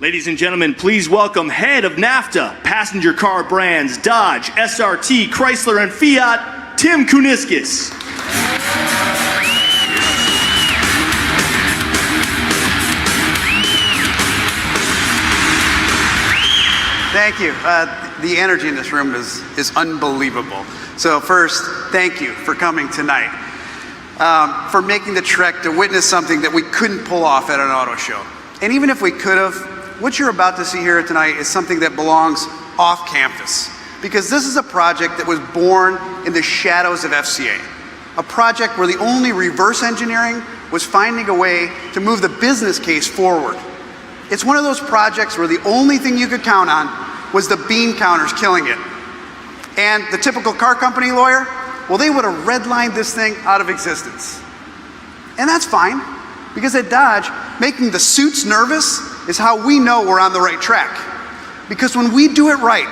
Ladies and gentlemen, please welcome head of NAFTA, passenger car brands, Dodge, SRT, Chrysler, and Fiat, Tim Kuniskis. Thank you. The energy in this room is unbelievable. So first, thank you for coming tonight, for making the trek to witness something that we couldn't pull off at an auto show. And even if we could have, what you're about to see here tonight is something that belongs off campus, because this is a project that was born in the shadows of FCA, a project where the only reverse engineering was finding a way to move the business case forward. It's one of those projects where the only thing you could count on was the bean counters killing it. And the typical car company lawyer, well, they would have redlined this thing out of existence. And that's fine, because at Dodge, making the suits nervous is how we know we're on the right track. Because when we do it right,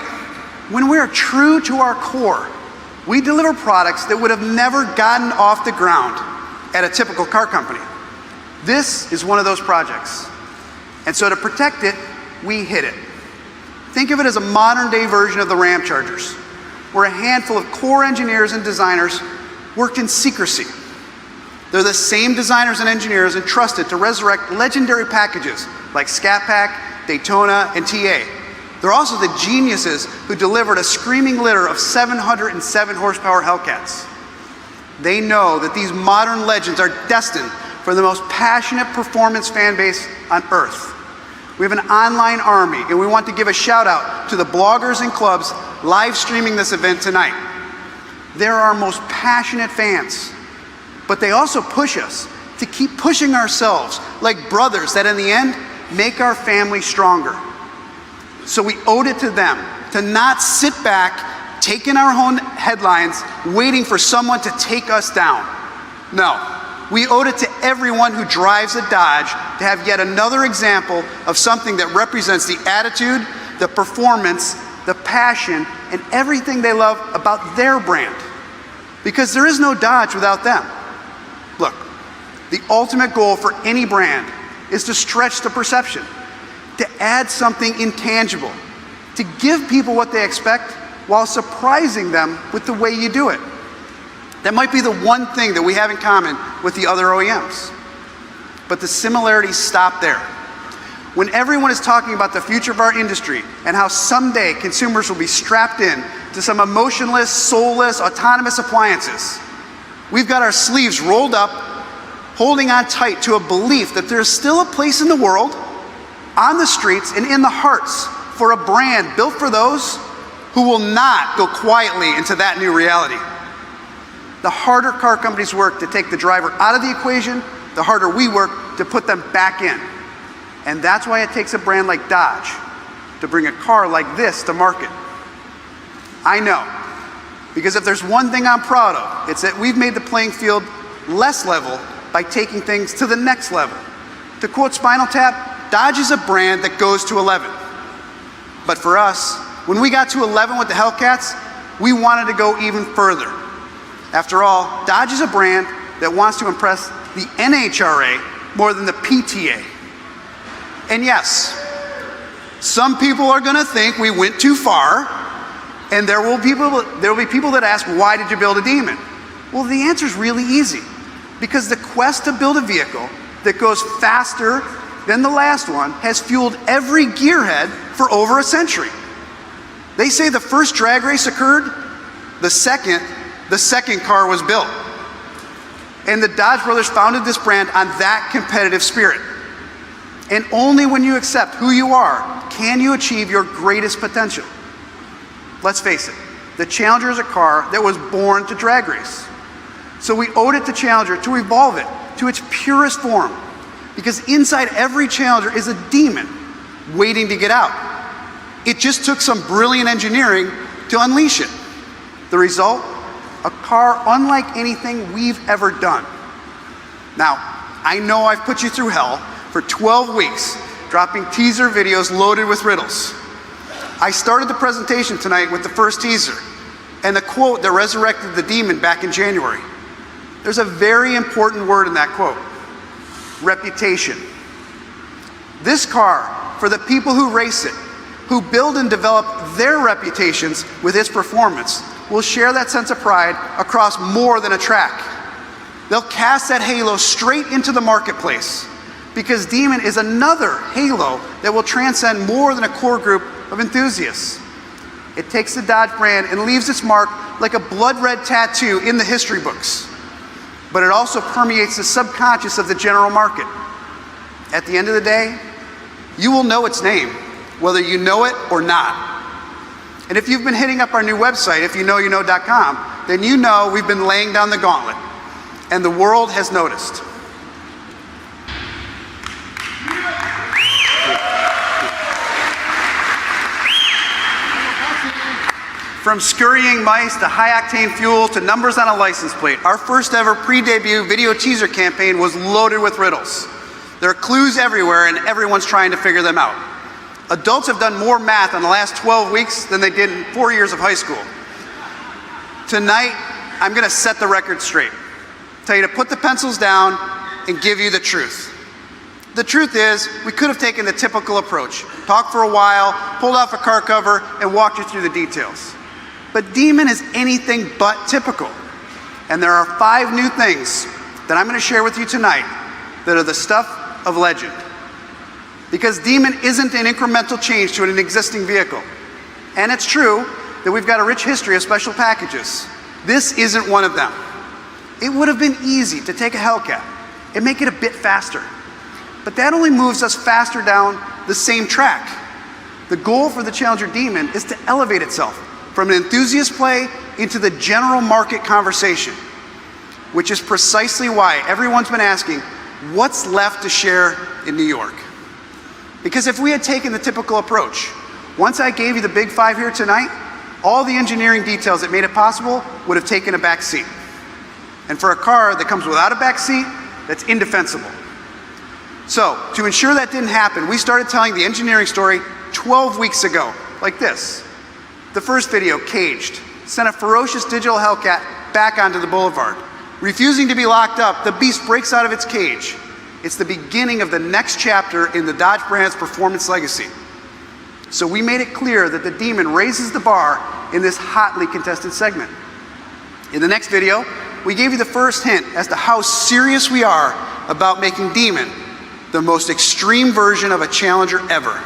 when we're true to our core, we deliver products that would have never gotten off the ground at a typical car company. This is one of those projects. And so to protect it, we hid it. Think of it as a modern-day version of the Ram Chargers, where a handful of core engineers and designers worked in secrecy. They're the same designers and engineers entrusted to resurrect legendary packages like Scat Pack, Daytona, and TA. They're also the geniuses who delivered a screaming litter of 707 horsepower Hellcats. They know that these modern legends are destined for the most passionate performance fan base on earth. We have an online army, and we want to give a shout out to the bloggers and clubs live streaming this event tonight. They're our most passionate fans, but they also push us to keep pushing ourselves like brothers that in the end make our family stronger. So we owed it to them to not sit back, taking our own headlines, waiting for someone to take us down. No. We owed it to everyone who drives a Dodge to have yet another example of something that represents the attitude, the performance, the passion, and everything they love about their brand. Because there is no Dodge without them. Look, the ultimate goal for any brand is to stretch the perception, to add something intangible, to give people what they expect while surprising them with the way you do it. That might be the one thing that we have in common with the other OEMs. But the similarities stop there. When everyone is talking about the future of our industry and how someday consumers will be strapped in to some emotionless, soulless, autonomous appliances, we've got our sleeves rolled up, holding on tight to a belief that there's still a place in the world, on the streets, and in the hearts for a brand built for those who will not go quietly into that new reality. The harder car companies work to take the driver out of the equation, the harder we work to put them back in. And that's why it takes a brand like Dodge to bring a car like this to market. I know, because if there's one thing I'm proud of, it's that we've made the playing field less level by taking things to the next level. To quote Spinal Tap, Dodge is a brand that goes to 11. But for us, when we got to 11 with the Hellcats, we wanted to go even further. After all, Dodge is a brand that wants to impress the NHRA more than the PTA. And yes, some people are going to think we went too far, and there will be people that ask, why did you build a Demon? Well, the answer is really easy. Because the quest to build a vehicle that goes faster than the last one has fueled every gearhead for over a century. They say the first drag race occurred, the second car was built. And the Dodge brothers founded this brand on that competitive spirit. And only when you accept who you are can you achieve your greatest potential. Let's face it, the Challenger is a car that was born to drag race. So we owed it to Challenger to evolve it to its purest form, because inside every Challenger is a demon waiting to get out. It just took some brilliant engineering to unleash it. The result? A car unlike anything we've ever done. Now, I know I've put you through hell for 12 weeks, dropping teaser videos loaded with riddles. I started the presentation tonight with the first teaser and the quote that resurrected the Demon back in January. There's a very important word in that quote: reputation. This car for the people who race it, who build and develop their reputations with its performance, will share that sense of pride across more than a track. They'll cast that halo straight into the marketplace, because Demon is another halo that will transcend more than a core group of enthusiasts. It takes the Dodge brand and leaves its mark like a blood-red tattoo in the history books. But it also permeates the subconscious of the general market. At the end of the day, you will know its name, whether you know it or not. And if you've been hitting up our new website, ifyouknowyouKnow.com, then you know we've been laying down the gauntlet, and the world has noticed. From scurrying mice to high-octane fuel to numbers on a license plate, our first ever pre-debut video teaser campaign was loaded with riddles. There are clues everywhere, and everyone's trying to figure them out. Adults have done more math in the last 12 weeks than they did in 4 years of high school. Tonight, I'm going to set the record straight. Tell you to put the pencils down and give you the truth. The truth is, we could have taken the typical approach, talked for a while, pulled off a car cover, and walked you through the details. But Demon is anything but typical. And there are 5 new things that I'm going to share with you tonight that are the stuff of legend. Because Demon isn't an incremental change to an existing vehicle. And it's true that we've got a rich history of special packages. This isn't one of them. It would have been easy to take a Hellcat and make it a bit faster. But that only moves us faster down the same track. The goal for the Challenger Demon is to elevate itself from an enthusiast play into the general market conversation, which is precisely why everyone's been asking, what's left to share in New York? Because if we had taken the typical approach, once I gave you the big 5 here tonight, all the engineering details that made it possible would have taken a back seat. And for a car that comes without a back seat, that's indefensible. So, to ensure that didn't happen, we started telling the engineering story 12 weeks ago, like this. The first video, Caged, sent a ferocious digital Hellcat back onto the boulevard. Refusing to be locked up, the beast breaks out of its cage. It's the beginning of the next chapter in the Dodge brand's performance legacy. So we made it clear that the Demon raises the bar in this hotly contested segment. In the next video, we gave you the first hint as to how serious we are about making Demon the most extreme version of a Challenger ever.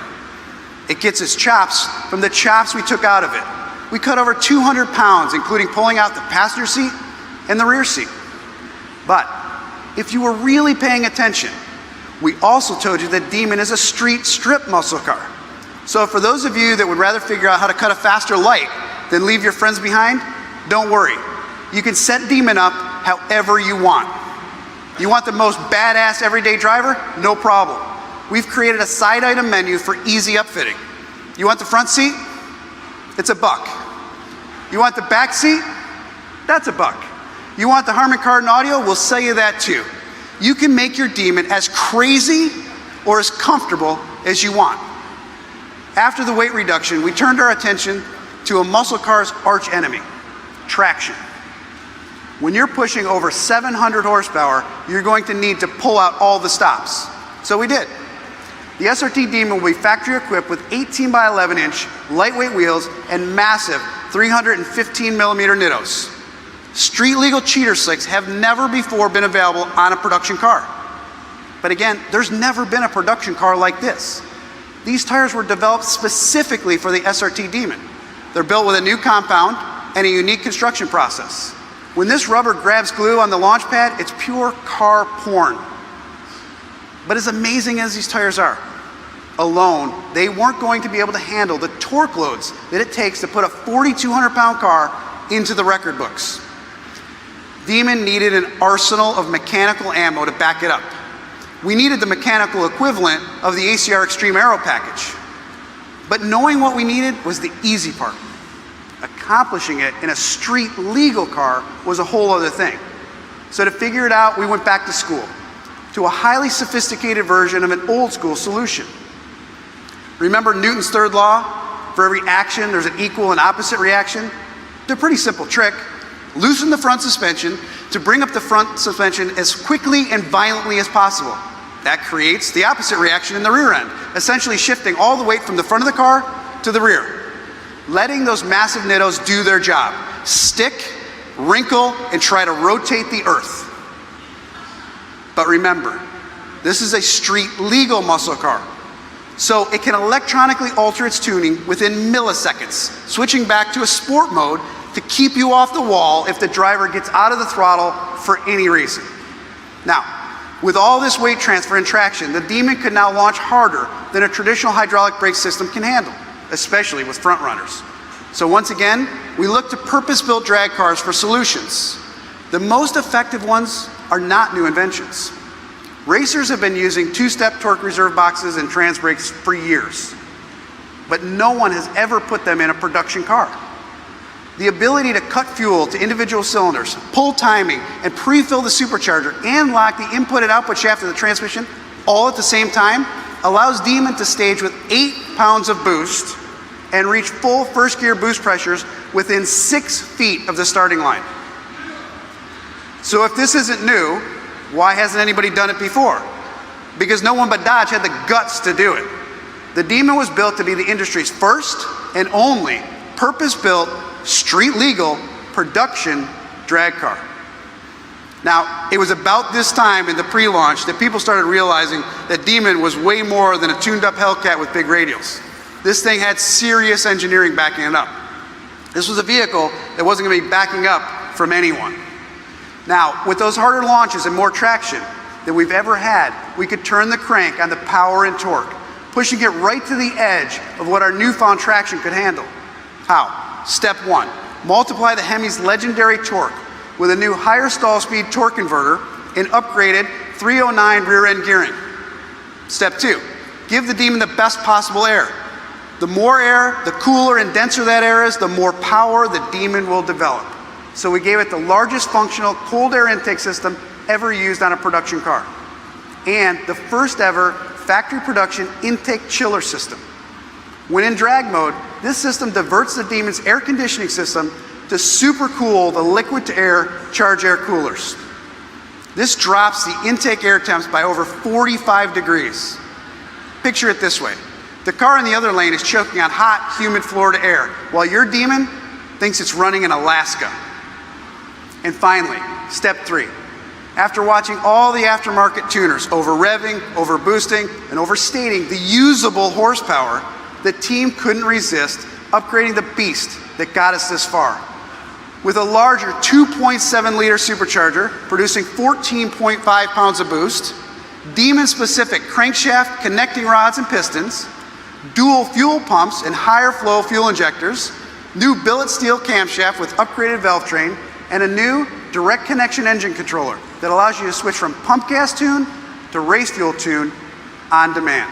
It gets its chops from the chops we took out of it. We cut over 200 pounds, including pulling out the passenger seat and the rear seat. But if you were really paying attention, we also told you that Demon is a street strip muscle car. So for those of you that would rather figure out how to cut a faster light than leave your friends behind, don't worry. You can set Demon up however you want. You want the most badass everyday driver? No problem. We've created a side item menu for easy upfitting. You want the front seat? It's $1. You want the back seat? That's $1. You want the Harman Kardon audio? We'll sell you that too. You can make your Demon as crazy or as comfortable as you want. After the weight reduction, we turned our attention to a muscle car's arch enemy, traction. When you're pushing over 700 horsepower, you're going to need to pull out all the stops. So we did. The SRT Demon will be factory equipped with 18 by 11 inch lightweight wheels and massive 315 millimeter nittos. Street legal cheater slicks have never before been available on a production car. But again, there's never been a production car like this. These tires were developed specifically for the SRT Demon. They're built with a new compound and a unique construction process. When this rubber grabs glue on the launch pad, it's pure car porn. But as amazing as these tires are, alone, they weren't going to be able to handle the torque loads that it takes to put a 4,200 pound car into the record books. Demon needed an arsenal of mechanical ammo to back it up. We needed the mechanical equivalent of the ACR Extreme Aero package. But knowing what we needed was the easy part. Accomplishing it in a street legal car was a whole other thing. So to figure it out, we went back to school, to a highly sophisticated version of an old school solution. Remember Newton's third law? For every action, there's an equal and opposite reaction. It's a pretty simple trick. Loosen the front suspension to bring up the front suspension as quickly and violently as possible. That creates the opposite reaction in the rear end, essentially shifting all the weight from the front of the car to the rear, letting those massive nittos do their job. Stick, wrinkle, and try to rotate the earth. But remember, this is a street legal muscle car, so it can electronically alter its tuning within milliseconds, switching back to a sport mode to keep you off the wall if the driver gets out of the throttle for any reason. Now, with all this weight transfer and traction, the Demon could now launch harder than a traditional hydraulic brake system can handle, especially with front runners. So once again, we look to purpose-built drag cars for solutions. The most effective ones are not new inventions. Racers have been using two-step torque reserve boxes and trans brakes for years, but no one has ever put them in a production car. The ability to cut fuel to individual cylinders, pull timing, and pre-fill the supercharger and lock the input and output shaft of the transmission all at the same time allows Demon to stage with 8 pounds of boost and reach full first gear boost pressures within 6 feet of the starting line. So if this isn't new, why hasn't anybody done it before? Because no one but Dodge had the guts to do it. The Demon was built to be the industry's first and only purpose-built, street-legal production drag car. Now, it was about this time in the pre-launch that people started realizing that Demon was way more than a tuned-up Hellcat with big radials. This thing had serious engineering backing it up. This was a vehicle that wasn't going to be backing up from anyone. Now, with those harder launches and more traction than we've ever had, we could turn the crank on the power and torque, pushing it right to the edge of what our newfound traction could handle. How? Step 1, multiply the Hemi's legendary torque with a new higher stall speed torque converter and upgraded 309 rear end gearing. Step 2, give the Demon the best possible air. The more air, the cooler and denser that air is, the more power the Demon will develop. So we gave it the largest functional cold air intake system ever used on a production car, and the first ever factory production intake chiller system. When in drag mode, this system diverts the Demon's air conditioning system to supercool the liquid to air charge air coolers. This drops the intake air temps by over 45 degrees. Picture it this way. The car in the other lane is choking on hot, humid Florida air, while your Demon thinks it's running in Alaska. And finally, step 3. After watching all the aftermarket tuners over-revving, over-boosting, and overstating the usable horsepower, the team couldn't resist upgrading the beast that got us this far. With a larger 2.7-liter supercharger producing 14.5 pounds of boost, Demon-specific crankshaft, connecting rods and pistons, dual fuel pumps and higher flow fuel injectors, new billet steel camshaft with upgraded valve train, and a new direct connection engine controller that allows you to switch from pump gas tune to race fuel tune on demand.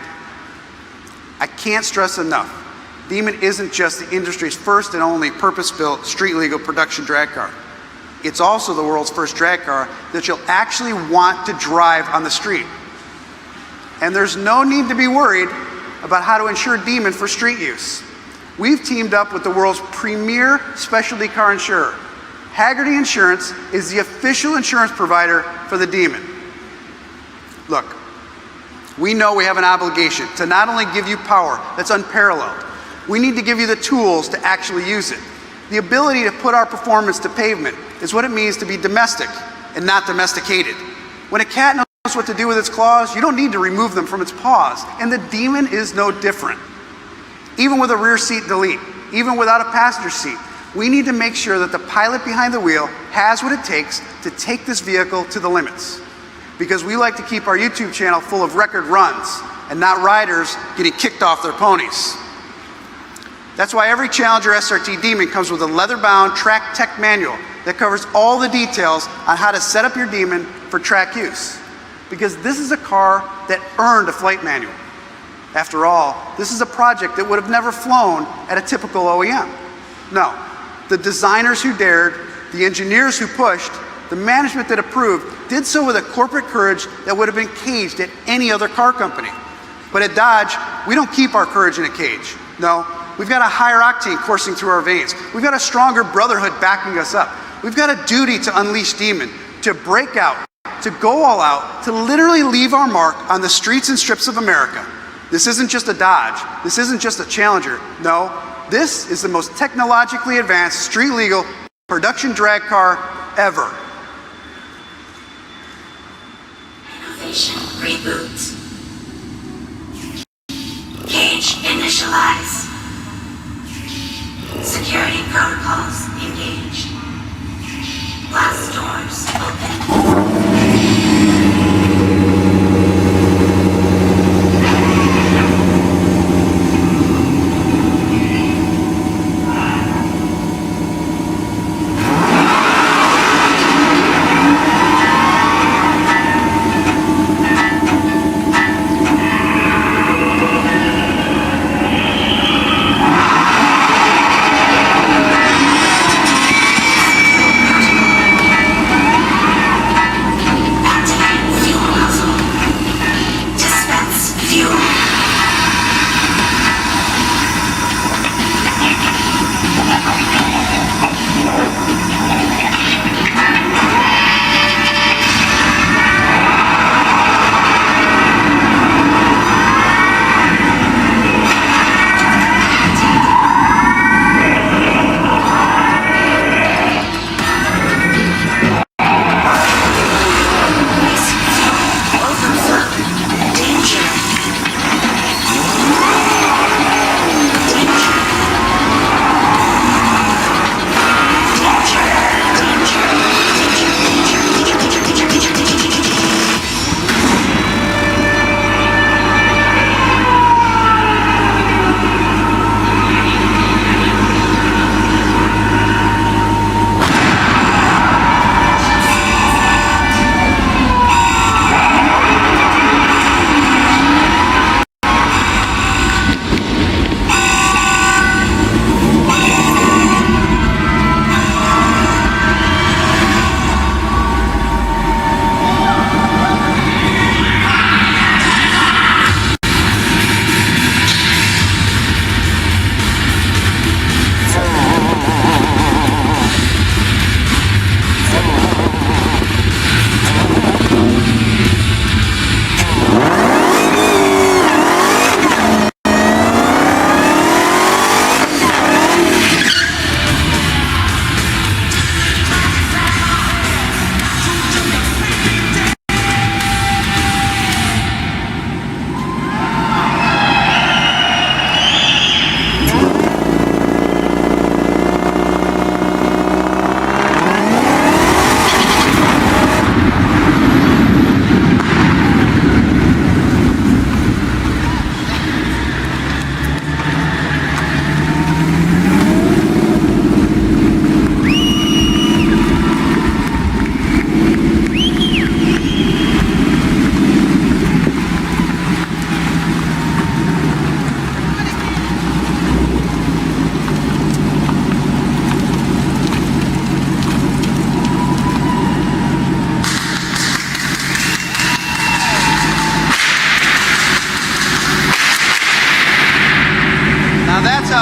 I can't stress enough, Demon isn't just the industry's first and only purpose-built street-legal production drag car. It's also the world's first drag car that you'll actually want to drive on the street. And there's no need to be worried about how to insure Demon for street use. We've teamed up with the world's premier specialty car insurer. Haggerty Insurance is the official insurance provider for the Demon. Look, we know we have an obligation to not only give you power that's unparalleled, we need to give you the tools to actually use it. The ability to put our performance to pavement is what it means to be domestic and not domesticated. When a cat knows what to do with its claws, you don't need to remove them from its paws, and the Demon is no different. Even with a rear seat delete, even without a passenger seat, we need to make sure that the pilot behind the wheel has what it takes to take this vehicle to the limits. Because we like to keep our YouTube channel full of record runs and not riders getting kicked off their ponies. That's why every Challenger SRT Demon comes with a leather-bound track tech manual that covers all the details on how to set up your Demon for track use. Because this is a car that earned a flight manual. After all, this is a project that would have never flown at a typical OEM. No, the designers who dared, the engineers who pushed, the management that approved, did so with a corporate courage that would have been caged at any other car company. But at Dodge, we don't keep our courage in a cage. No, we've got a higher octane coursing through our veins. We've got a stronger brotherhood backing us up. We've got a duty to unleash Demon, to break out to go all out, to literally leave our mark on the streets and strips of America. This isn't just a Dodge. This isn't just a Challenger. No, this is the most technologically advanced, street-legal production drag car ever. Innovation reboot. Cage initialize. Security protocols engaged. Glass doors open.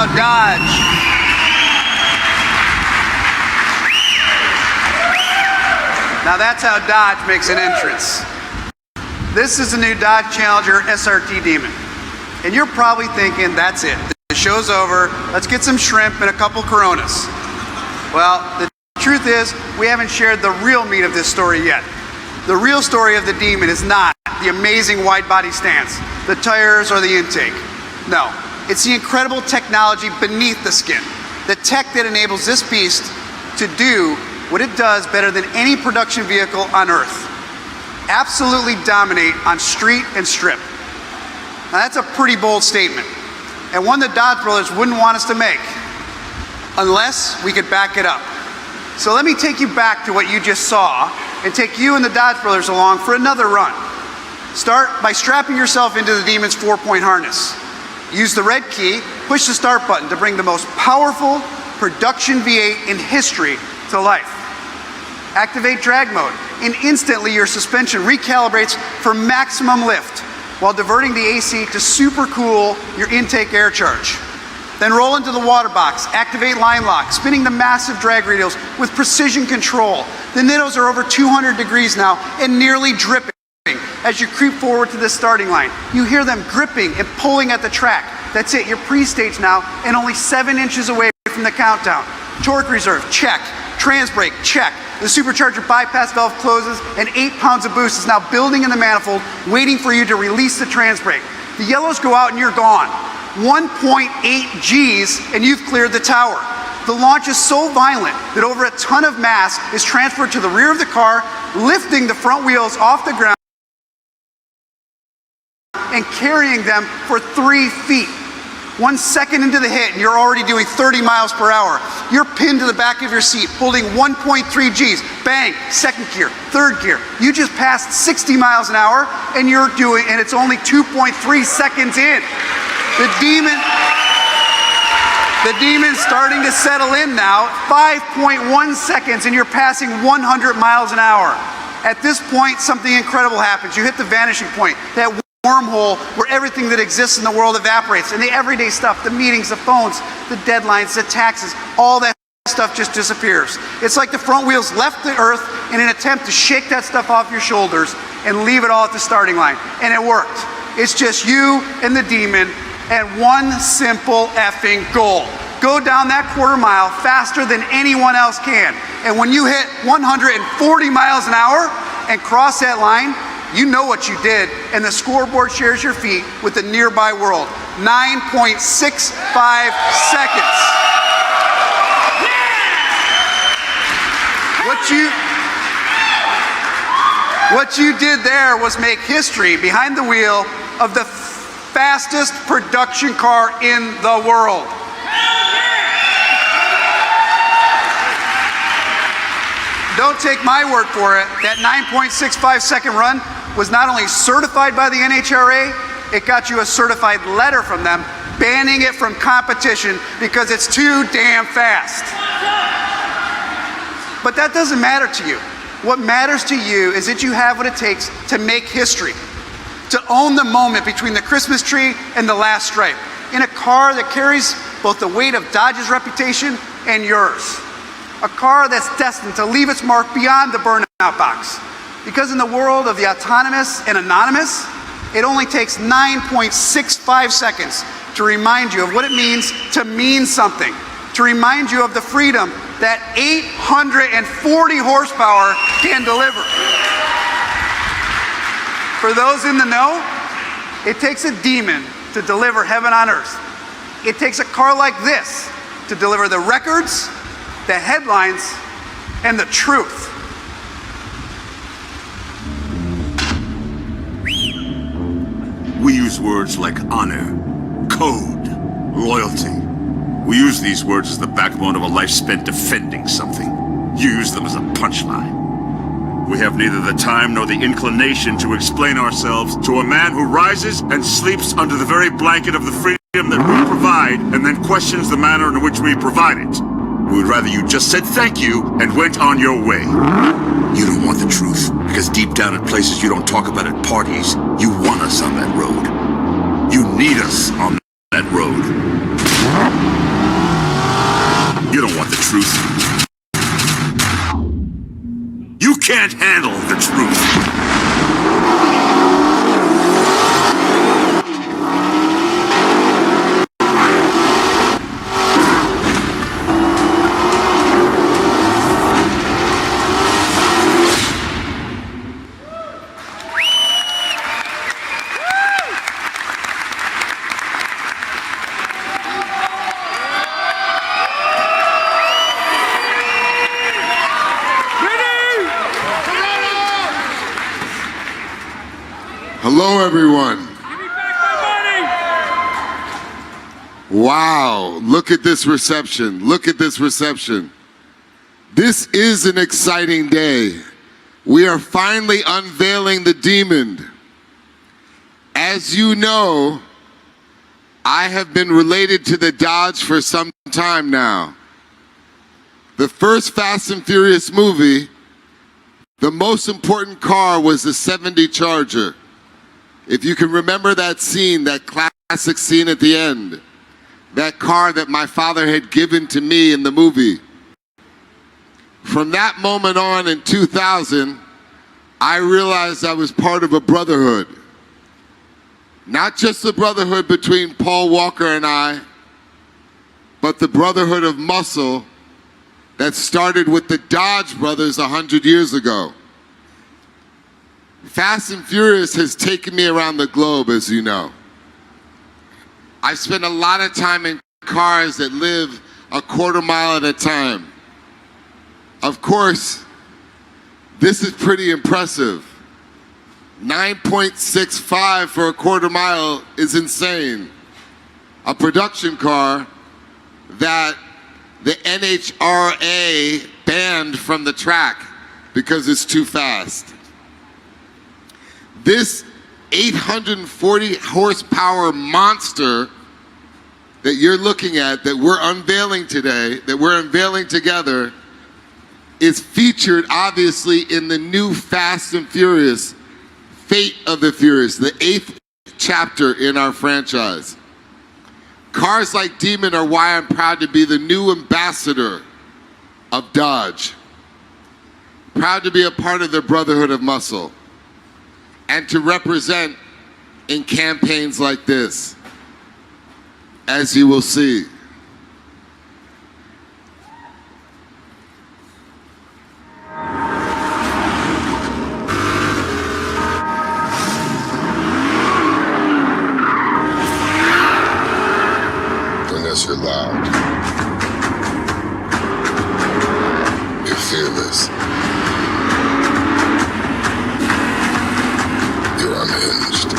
how Dodge Now that's how Dodge makes an entrance. This is the new Dodge Challenger SRT Demon. And you're probably thinking, that's it. The show's over. Let's get some shrimp and a couple Coronas. Well, the truth is, we haven't shared the real meat of this story yet. The real story of the Demon is not the amazing wide body stance, the tires, or the intake. No, it's the incredible technology beneath the skin. The tech that enables this beast to do what it does better than any production vehicle on Earth. Absolutely dominate on street and strip. Now that's a pretty bold statement, and one that Dodge Brothers wouldn't want us to make, unless we could back it up. So let me take you back to what you just saw, and take you and the Dodge Brothers along for another run. Start by strapping yourself into the Demon's 4-point harness. Use the red key, push the start button to bring the most powerful production V8 in history to life. Activate drag mode, and instantly your suspension recalibrates for maximum lift while diverting the AC to super cool your intake air charge. Then roll into the water box, activate line lock, spinning the massive drag radials with precision control. The Nittos are over 200 degrees now and nearly dripping. As you creep forward to this starting line, you hear them gripping and pulling at the track. That's it, you're pre-stage now and only 7 inches away from the countdown. Torque reserve, check. Trans brake, check. The supercharger bypass valve closes and 8 pounds of boost is now building in the manifold, waiting for you to release the trans brake. The yellows go out and you're gone. 1.8 G's and you've cleared the tower. The launch is so violent that over a ton of mass is transferred to the rear of the car, lifting the front wheels off the ground and carrying them for 3 feet. 1 second into the hit and you're already doing 30 miles per hour. You're pinned to the back of your seat, holding 1.3 G's. Bang, second gear, third gear. You just passed 60 miles an hour and it's only 2.3 seconds in. The demon's starting to settle in now. 5.1 seconds and you're passing 100 miles an hour. At this point, something incredible happens. You hit the vanishing point, that wormhole where everything that exists in the world evaporates, and the everyday stuff, the meetings, the phones, the deadlines, the taxes, all that stuff just disappears. It's like the front wheels left the earth in an attempt to shake that stuff off your shoulders and leave it all at the starting line. And it worked. It's just you and the demon and one simple effing goal. Go down that quarter mile faster than anyone else can. And when you hit 140 miles an hour and cross that line, you know what you did, and the scoreboard shares your feet with the nearby world. 9.65 seconds. What you did there was make history behind the wheel of the fastest production car in the world. Don't take my word for it. That 9.65 second run was not only certified by the NHRA, it got you a certified letter from them banning it from competition because it's too damn fast. But that doesn't matter to you. What matters to you is that you have what it takes to make history, to own the moment between the Christmas tree and the last stripe, in a car that carries both the weight of Dodge's reputation and yours. A car that's destined to leave its mark beyond the burnout box. Because in the world of the autonomous and anonymous, it only takes 9.65 seconds to remind you of what it means to mean something, to remind you of the freedom that 840 horsepower can deliver. For those in the know, it takes a demon to deliver heaven on earth. It takes a car like this to deliver the records, the headlines, and the truth. We use words like honor, code, loyalty. We use these words as the backbone of a life spent defending something. You use them as a punchline. We have neither the time nor the inclination to explain ourselves to a man who rises and sleeps under the very blanket of the freedom that we provide and then questions the manner in which we provide it. We would rather you just said thank you and went on your way. You don't want the truth, because deep down in places you don't talk about at parties, you want us on that road. You need us on that road. You don't want the truth. You can't handle the truth. Hello, everyone. Give me back my money. Wow, look at this reception. Look at this reception. This is an exciting day. We are finally unveiling the demon. As you know, I have been related to the Dodge for some time now. The first Fast and Furious movie, the most important car was the 70 Charger. If you can remember that scene, that classic scene at the end, that car that my father had given to me in the movie. From that moment on in 2000, I realized I was part of a brotherhood. Not just the brotherhood between Paul Walker and I, but the brotherhood of muscle that started with the Dodge brothers 100 years ago. Fast and Furious has taken me around the globe, as you know. I spent a lot of time in cars that live a quarter mile at a time. Of course, this is pretty impressive. 9.65 for a quarter mile is insane. A production car that the NHRA banned from the track because it's too fast. This 840 horsepower monster that you're looking at, that we're unveiling today, that we're unveiling together, is featured obviously in the new Fast and Furious, Fate of the Furious, the 8th chapter in our franchise. Cars like Demon are why I'm proud to be the new ambassador of Dodge. Proud to be a part of the Brotherhood of Muscle and to represent in campaigns like this, as you will see. You're loud. You're fearless. You're unhinged.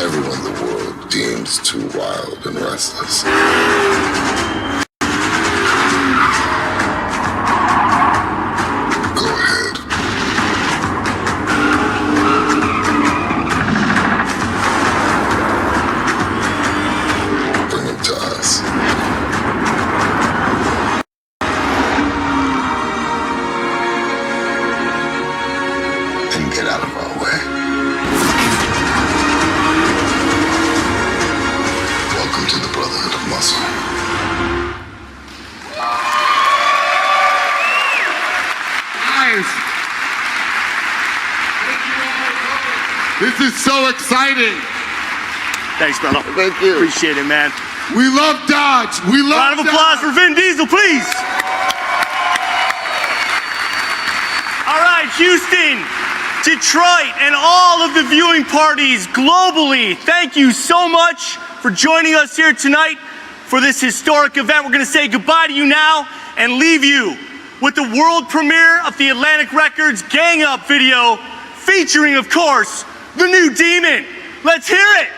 Everyone in the world deems too wild and restless. Go ahead. And get out of our way. Welcome to the Brotherhood of Muscle. Guys, this is so exciting. Thanks, brother. Thank you. Appreciate it, man. We love Dodge. We love Round of applause for Vin Diesel, please. All right, Houston, Detroit, and all of the viewing parties globally, thank you so much for joining us here tonight for this historic event. We're going to say goodbye to you now and leave you with the world premiere of the Atlantic Records Gang Up video featuring, of course, the new Demon. Let's hear it.